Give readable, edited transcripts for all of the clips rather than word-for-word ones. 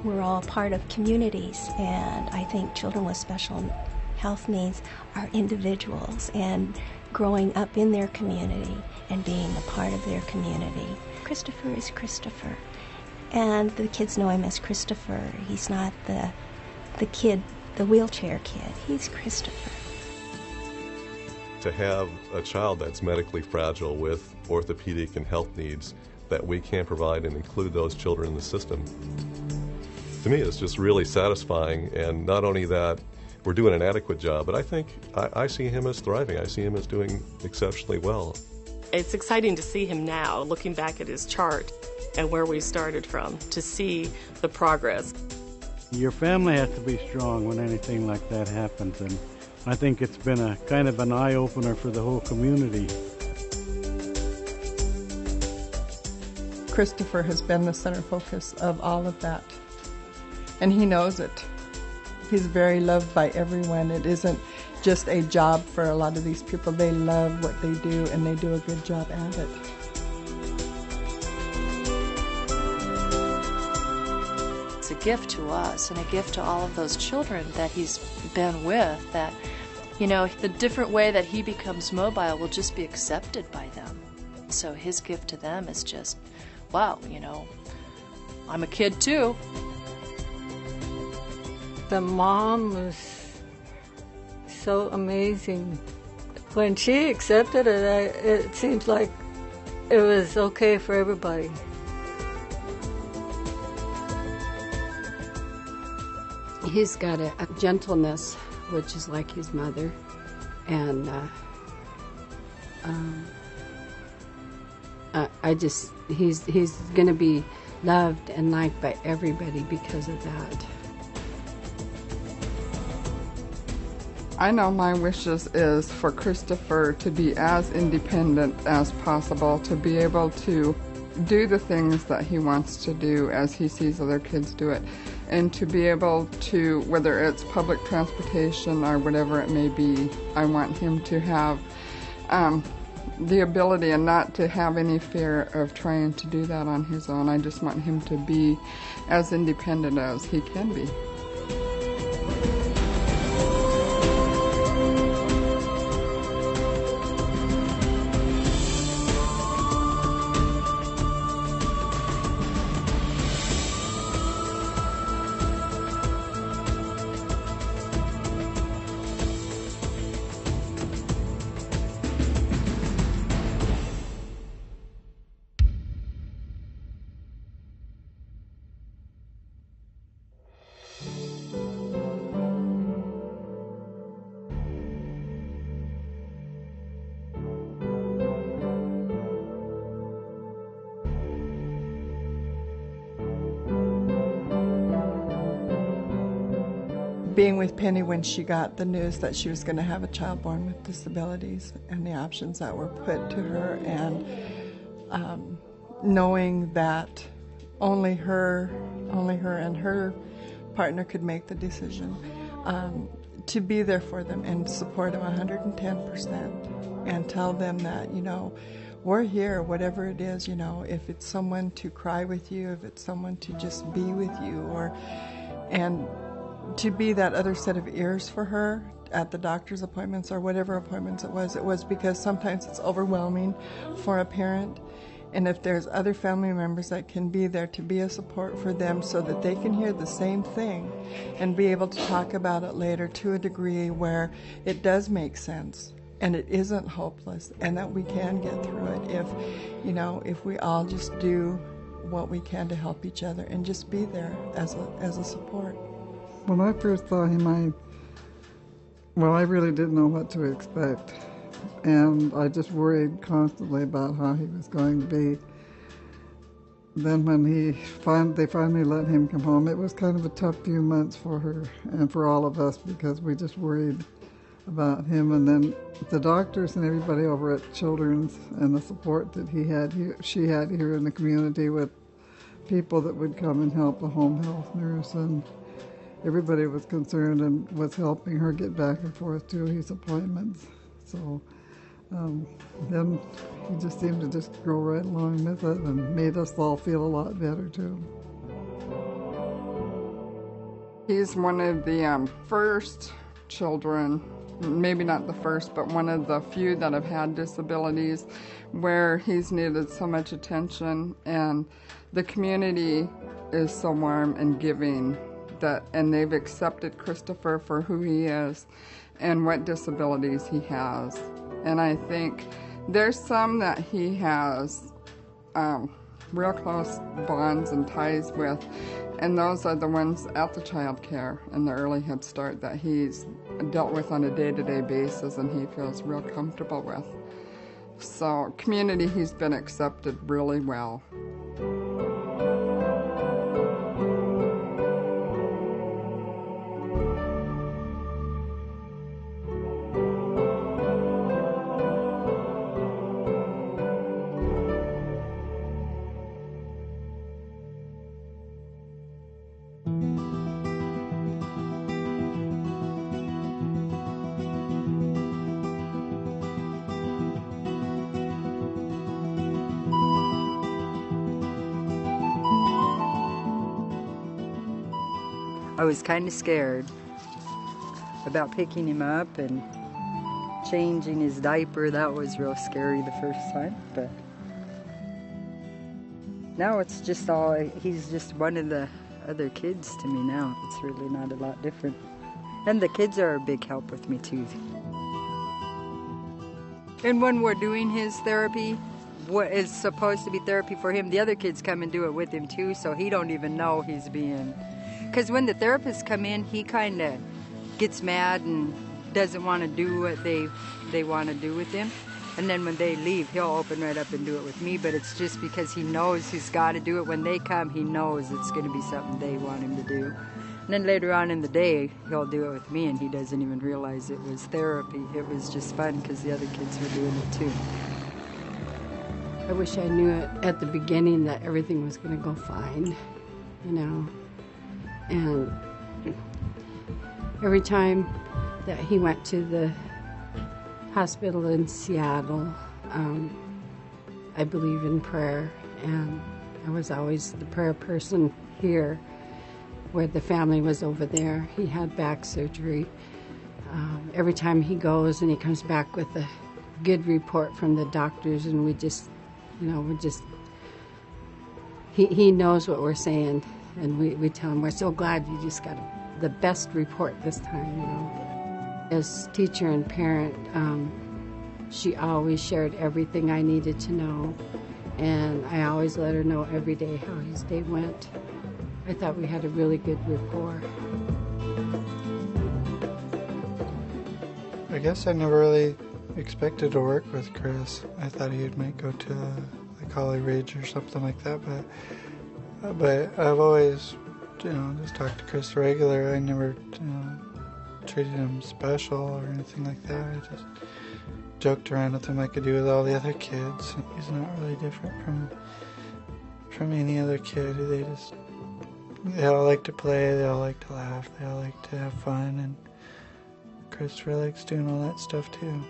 We're all part of communities, and I think children with special health needs are individuals and growing up in their community and being a part of their community. Christopher is Christopher, and the kids know him as Christopher. He's not the kid, the wheelchair kid. He's Christopher. To have a child that's medically fragile with orthopedic and health needs that we can provide and include those children in the system, to me it's just really satisfying. And not only that, we're doing an adequate job, but I think I see him as thriving. I see him as doing exceptionally well. It's exciting to see him now, looking back at his chart and where we started from, to see the progress. Your family has to be strong when anything like that happens, and I think it's been a kind of an eye-opener for the whole community. Christopher has been the center focus of all of that, and he knows it. He's very loved by everyone. It isn't just a job for a lot of these people. They love what they do, and they do a good job at it. It's a gift to us and a gift to all of those children that he's been with, that, you know, the different way that he becomes mobile will just be accepted by them. So his gift to them is just, wow, you know, I'm a kid too. The mom was so amazing. When she accepted it, it seems like it was okay for everybody. He's got a gentleness, which is like his mother, and he's going to be loved and liked by everybody because of that. I know my wishes is for Christopher to be as independent as possible, to be able to do the things that he wants to do as he sees other kids do it, and to be able to, whether it's public transportation or whatever it may be, I want him to have the ability and not to have any fear of trying to do that on his own. I just want him to be as independent as he can be. Being with Penny when she got the news that she was going to have a child born with disabilities and the options that were put to her, and knowing that only her and her partner could make the decision, to be there for them and support them 110% and tell them that, you know, we're here, whatever it is, you know, if it's someone to cry with you, if it's someone to just be with you, and to be that other set of ears for her at the doctor's appointments or whatever appointments it was because sometimes it's overwhelming for a parent. And if there's other family members that can be there to be a support for them so that they can hear the same thing and be able to talk about it later to a degree where it does make sense and it isn't hopeless and that we can get through it if we all just do what we can to help each other and just be there as a support. When I first saw him, I really didn't know what to expect. And I just worried constantly about how he was going to be. Then when they finally let him come home, it was kind of a tough few months for her and for all of us because we just worried about him. And then the doctors and everybody over at Children's and the support that she had here in the community with people that would come and help, the home health nurse, and everybody was concerned and was helping her get back and forth to his appointments. So then he just seemed to just go right along with it and made us all feel a lot better too. He's one of the first children, maybe not the first, but one of the few that have had disabilities where he's needed so much attention, and the community is so warm and giving and they've accepted Christopher for who he is and what disabilities he has. And I think there's some that he has real close bonds and ties with, and those are the ones at the child care and the early Head Start that he's dealt with on a day-to-day basis and he feels real comfortable with. So community, he's been accepted really well. I was kind of scared about picking him up and changing his diaper. That was real scary the first time, but now it's just he's just one of the other kids to me now. It's really not a lot different. And the kids are a big help with me too. And when we're doing his therapy, what is supposed to be therapy for him, the other kids come and do it with him too, so he don't even know he's being... Because when the therapists come in, he kind of gets mad and doesn't want to do what they want to do with him. And then when they leave, he'll open right up and do it with me, but it's just because he knows he's got to do it. When they come, he knows it's going to be something they want him to do. And then later on in the day, he'll do it with me, and he doesn't even realize it was therapy. It was just fun because the other kids were doing it too. I wish I knew it at the beginning that everything was going to go fine, you know. And every time that he went to the hospital in Seattle, I believe in prayer, and I was always the prayer person here, where the family was over there. He had back surgery. Every time he goes and he comes back with a good report from the doctors, and we just, you know, he knows what we're saying. And we tell him, we're so glad you just got the best report this time, you know. As teacher and parent, she always shared everything I needed to know. And I always let her know every day how his day went. I thought we had a really good rapport. I guess I never really expected to work with Chris. I thought he might go to like Holly Ridge or something like that, but I've always, you know, just talked to Chris regular. I never, you know, treated him special or anything like that. I just joked around with him like I do with all the other kids. He's not really different from any other kid. They all like to play, they all like to laugh, they all like to have fun, and Christopher likes doing all that stuff too.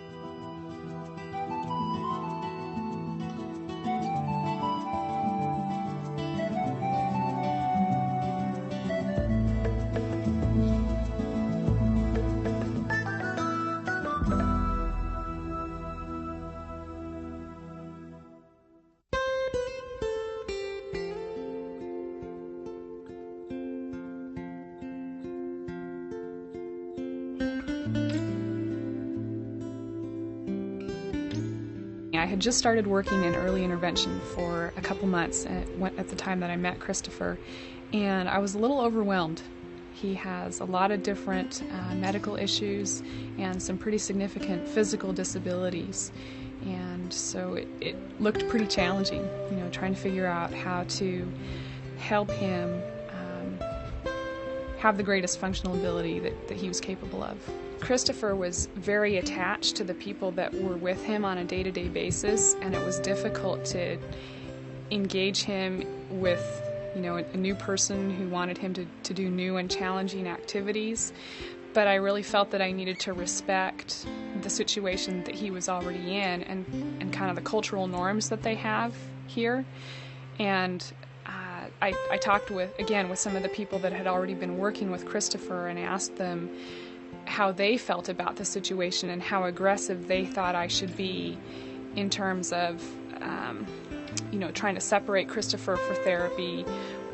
I had just started working in early intervention for a couple months at the time that I met Christopher, and I was a little overwhelmed. He has a lot of different medical issues and some pretty significant physical disabilities, and so it looked pretty challenging, you know, trying to figure out how to help him have the greatest functional ability that he was capable of. Christopher was very attached to the people that were with him on a day-to-day basis, and it was difficult to engage him with, you know, a new person who wanted him to do new and challenging activities. But I really felt that I needed to respect the situation that he was already in and kind of the cultural norms that they have here. And I talked with some of the people that had already been working with Christopher and asked them how they felt about the situation and how aggressive they thought I should be in terms of, trying to separate Christopher for therapy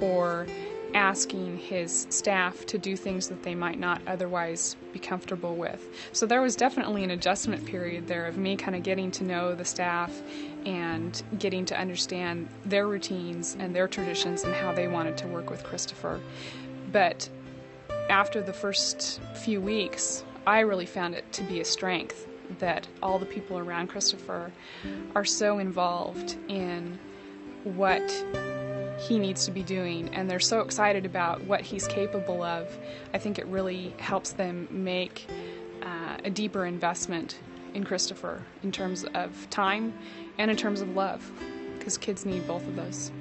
or asking his staff to do things that they might not otherwise be comfortable with. So there was definitely an adjustment period there of me kind of getting to know the staff and getting to understand their routines and their traditions and how they wanted to work with Christopher. But after the first few weeks, I really found it to be a strength that all the people around Christopher are so involved in what he needs to be doing, and they're so excited about what he's capable of. I think it really helps them make a deeper investment in Christopher in terms of time and in terms of love, because kids need both of those.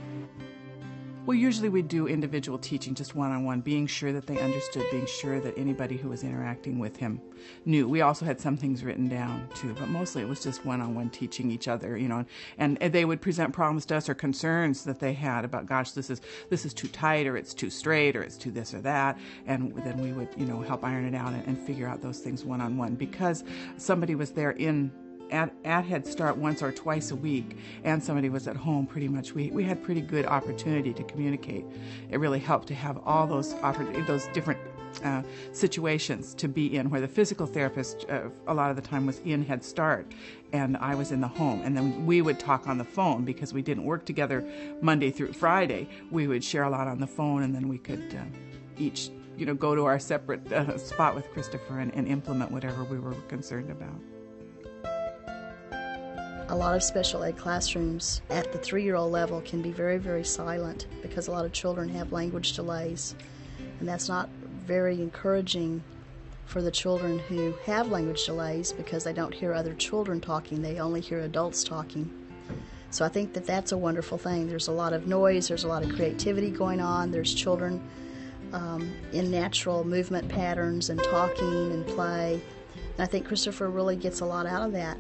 Well, usually we do individual teaching, just one-on-one, being sure that they understood, being sure that anybody who was interacting with him knew. We also had some things written down, too, but mostly it was just one-on-one teaching each other, and they would present problems to us or concerns that they had about, gosh, this is too tight, or it's too straight, or it's too this or that, and then we would, help iron it out and figure out those things one-on-one, because somebody was there at Head Start once or twice a week, and somebody was at home pretty much. We had pretty good opportunity to communicate. It really helped to have all those different situations to be in, where the physical therapist a lot of the time was in Head Start, and I was in the home, and then we would talk on the phone because we didn't work together Monday through Friday. We would share a lot on the phone, and then we could each go to our separate spot with Christopher and implement whatever we were concerned about. A lot of special ed classrooms at the 3-year-old level can be very, very silent because a lot of children have language delays, and that's not very encouraging for the children who have language delays because they don't hear other children talking, they only hear adults talking. So I think that that's a wonderful thing. There's a lot of noise, there's a lot of creativity going on, there's children in natural movement patterns and talking and play, and I think Christopher really gets a lot out of that.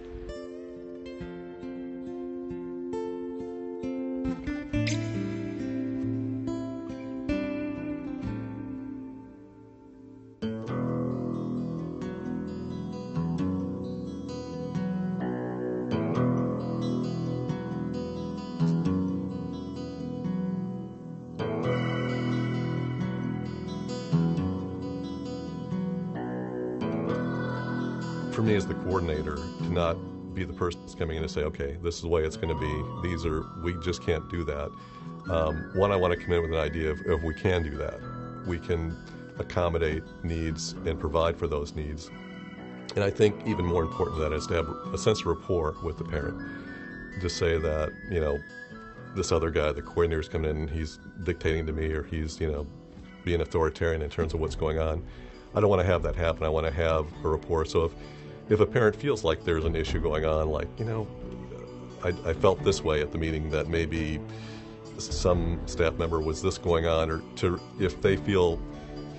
For me as the coordinator, to not be the person that's coming in to say, okay, this is the way it's going to be, we just can't do that. One, I want to come in with an idea of we can do that. We can accommodate needs and provide for those needs. And I think even more important than that is to have a sense of rapport with the parent. To say that, this other guy, the coordinator's coming in and he's dictating to me, or he's, being authoritarian in terms of what's going on. I don't want to have that happen. I want to have a rapport. So if a parent feels like there's an issue going on, like, I felt this way at the meeting, that maybe some staff member was this going on, or if they feel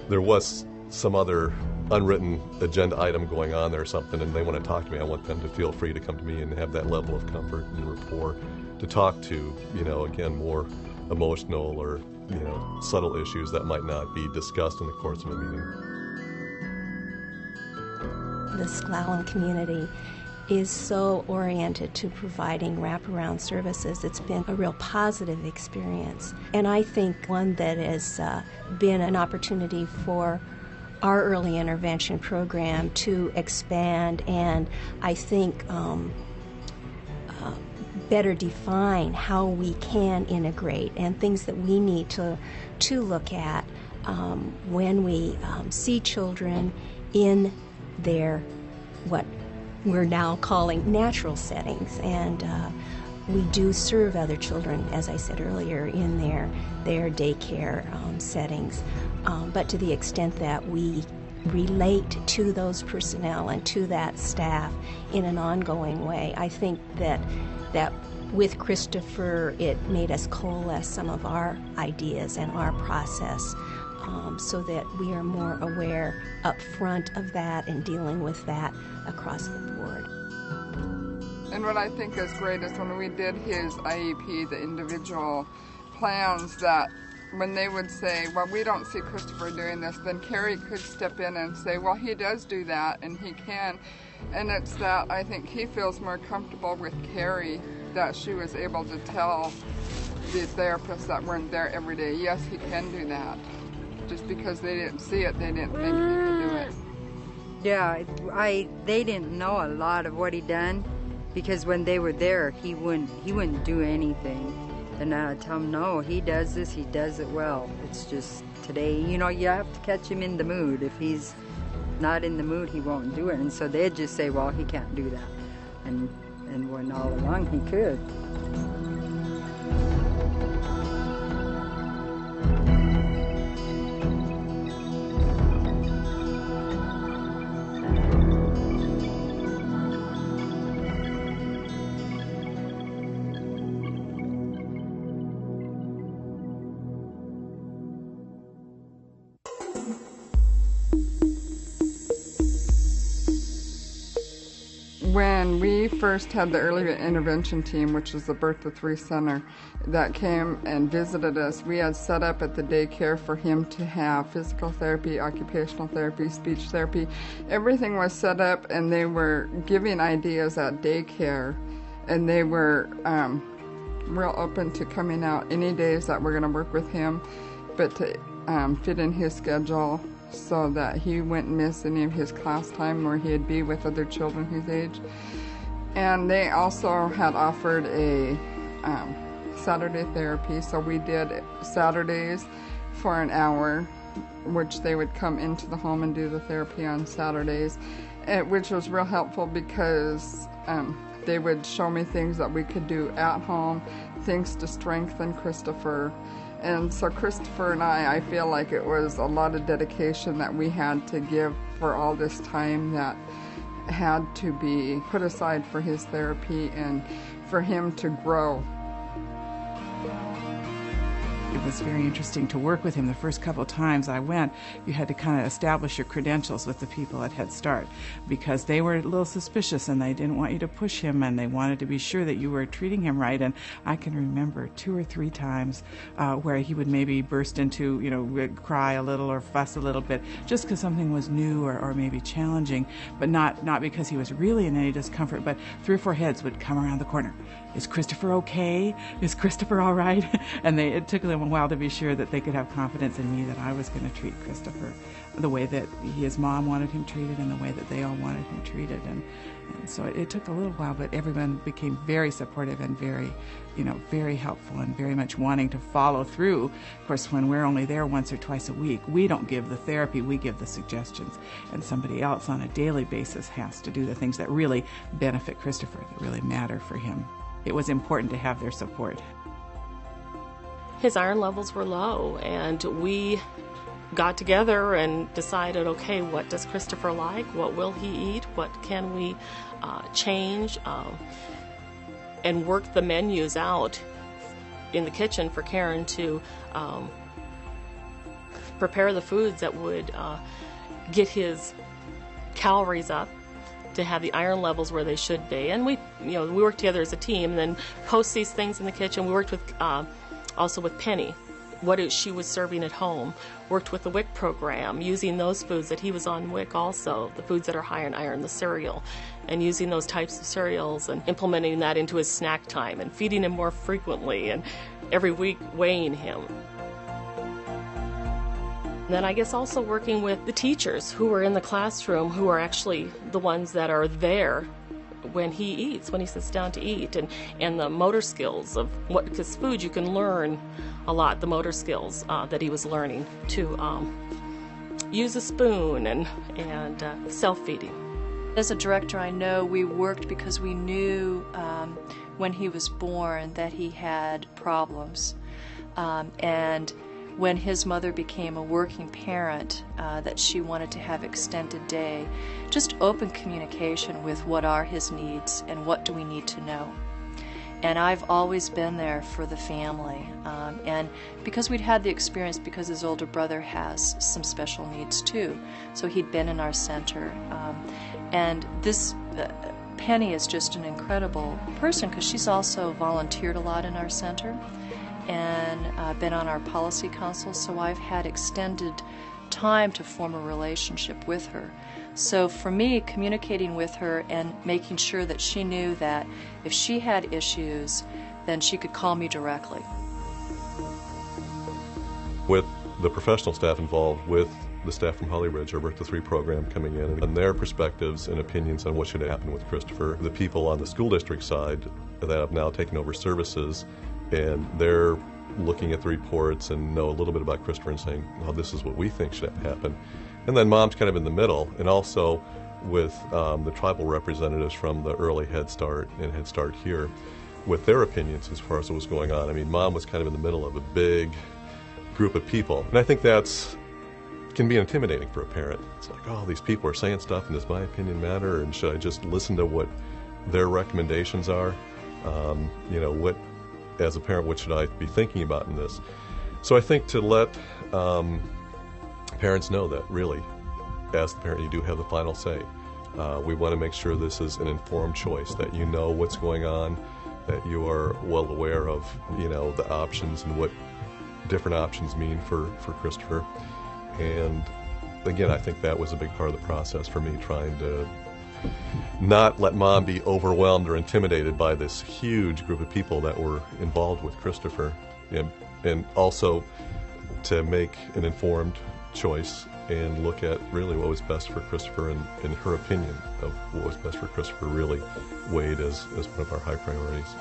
there was some other unwritten agenda item going on there or something and they want to talk to me, I want them to feel free to come to me and have that level of comfort and rapport to talk to, again, more emotional or, subtle issues that might not be discussed in the course of a meeting. The Sklallam community is so oriented to providing wraparound services. It's been a real positive experience. And I think one that has been an opportunity for our early intervention program to expand and I think better define how we can integrate and things that we need to look at when we see children in their what we're now calling natural settings, and we do serve other children, as I said earlier, in their daycare settings, but to the extent that we relate to those personnel and to that staff in an ongoing way, I think that with Christopher it made us coalesce some of our ideas and our process, so that we are more aware up front of that and dealing with that across the board. And what I think is great is when we did his IEP, the individual plans, that when they would say, well, we don't see Christopher doing this, then Carrie could step in and say, well, he does do that, and he can. And it's that I think he feels more comfortable with Carrie, that she was able to tell the therapists that weren't there every day, yes, he can do that. Just because they didn't see it, they didn't think he could do it. Yeah, they didn't know a lot of what he done, because when they were there, he wouldn't do anything. And I tell him, no, he does this, he does it well. It's just today, you have to catch him in the mood. If he's not in the mood, he won't do it. And so they'd just say, well, he can't do that. And when all along he could. When we first had the early intervention team, which is the Birth to 3 Center, that came and visited us, we had set up at the daycare for him to have physical therapy, occupational therapy, speech therapy. Everything was set up, and they were giving ideas at daycare, and they were real open to coming out any days that we're going to work with him, but to fit in his schedule, so that he wouldn't miss any of his class time where he'd be with other children his age. And they also had offered a Saturday therapy, so we did Saturdays for an hour, which they would come into the home and do the therapy on Saturdays, which was real helpful because they would show me things that we could do at home, things to strengthen Christopher. And so Christopher and I feel like it was a lot of dedication that we had to give for all this time that had to be put aside for his therapy and for him to grow. It was very interesting to work with him. The first couple of times I went, you had to kind of establish your credentials with the people at Head Start, because they were a little suspicious and they didn't want you to push him, and they wanted to be sure that you were treating him right. And I can remember 2 or 3 times where he would maybe burst into, cry a little or fuss a little bit, just because something was new or maybe challenging, but not because he was really in any discomfort. But 3 or 4 heads would come around the corner. Is Christopher okay? Is Christopher all right? And it took them a while to be sure that they could have confidence in me that I was going to treat Christopher the way that his mom wanted him treated and the way that they all wanted him treated. And so it took a little while, but everyone became very supportive and very, very helpful and very much wanting to follow through. Of course, when we're only there once or twice a week, we don't give the therapy, we give the suggestions. And somebody else on a daily basis has to do the things that really benefit Christopher, that really matter for him. It was important to have their support. His iron levels were low, and we got together and decided, okay, what does Christopher like? What will he eat? What can we change? And work the menus out in the kitchen for Karen to prepare the foods that would get his calories up, to have the iron levels where they should be. And we worked together as a team, and then post these things in the kitchen. We worked with also with Penny, what she was serving at home. Worked with the WIC program, using those foods that he was on WIC also, the foods that are high in iron, the cereal, and using those types of cereals and implementing that into his snack time and feeding him more frequently, and every week weighing him. Then I guess also working with the teachers who are in the classroom, who are actually the ones that are there when he eats, when he sits down to eat, and the motor skills of because food you can learn a lot, the motor skills that he was learning to use a spoon and self-feeding. As a director, I know we worked because we knew when he was born that he had problems, and when his mother became a working parent, that she wanted to have extended day, just open communication with what are his needs and what do we need to know. And I've always been there for the family. And because we'd had the experience, because his older brother has some special needs too, so he'd been in our center. And this Penny is just an incredible person because she's also volunteered a lot in our center. and been on our policy council, so I've had extended time to form a relationship with her. So for me, communicating with her and making sure that she knew that if she had issues, then she could call me directly. With the professional staff involved, with the staff from Holly Ridge, our Birth to 3 program coming in, and their perspectives and opinions on what should happen with Christopher, the people on the school district side that have now taken over services, and they're looking at the reports and know a little bit about Christopher and saying, oh, this is what we think should happen. And then Mom's kind of in the middle, and also with the tribal representatives from the early Head Start and Head Start here, with their opinions as far as what was going on. I mean, Mom was kind of in the middle of a big group of people, and I think that's can be intimidating for a parent. It's like, oh, these people are saying stuff, and does my opinion matter, and should I just listen to what their recommendations are? What, as a parent, what should I be thinking about in this? So I think to let parents know that really, as the parent, you do have the final say. We want to make sure this is an informed choice, that you know what's going on, that you are well aware of, the options and what different options mean for Christopher. And again, I think that was a big part of the process for me, trying to not let Mom be overwhelmed or intimidated by this huge group of people that were involved with Christopher, and also to make an informed choice and look at really what was best for Christopher, and her opinion of what was best for Christopher really weighed as one of our high priorities.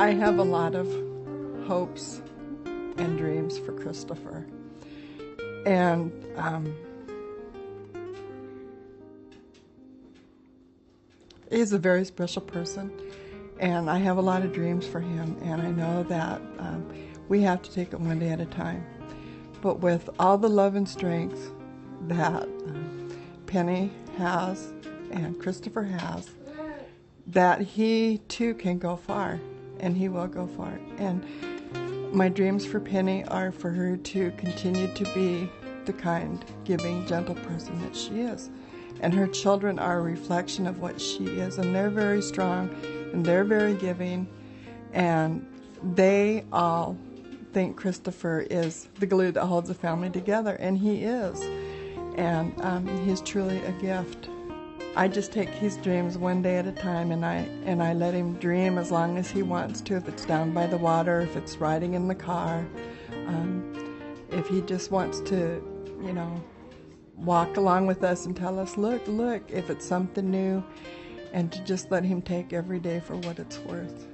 I have a lot of hopes and dreams for Christopher. And he's a very special person, and I have a lot of dreams for him, and I know that we have to take it one day at a time. But with all the love and strength that Penny has and Christopher has, that he too can go far, and he will go far. And my dreams for Penny are for her to continue to be the kind, giving, gentle person that she is. And her children are a reflection of what she is, and they're very strong, and they're very giving, and they all think Christopher is the glue that holds the family together, and he is. And he's truly a gift. I just take his dreams one day at a time, and I let him dream as long as he wants to. If it's down by the water, if it's riding in the car, if he just wants to, walk along with us and tell us, look, if it's something new, and to just let him take every day for what it's worth.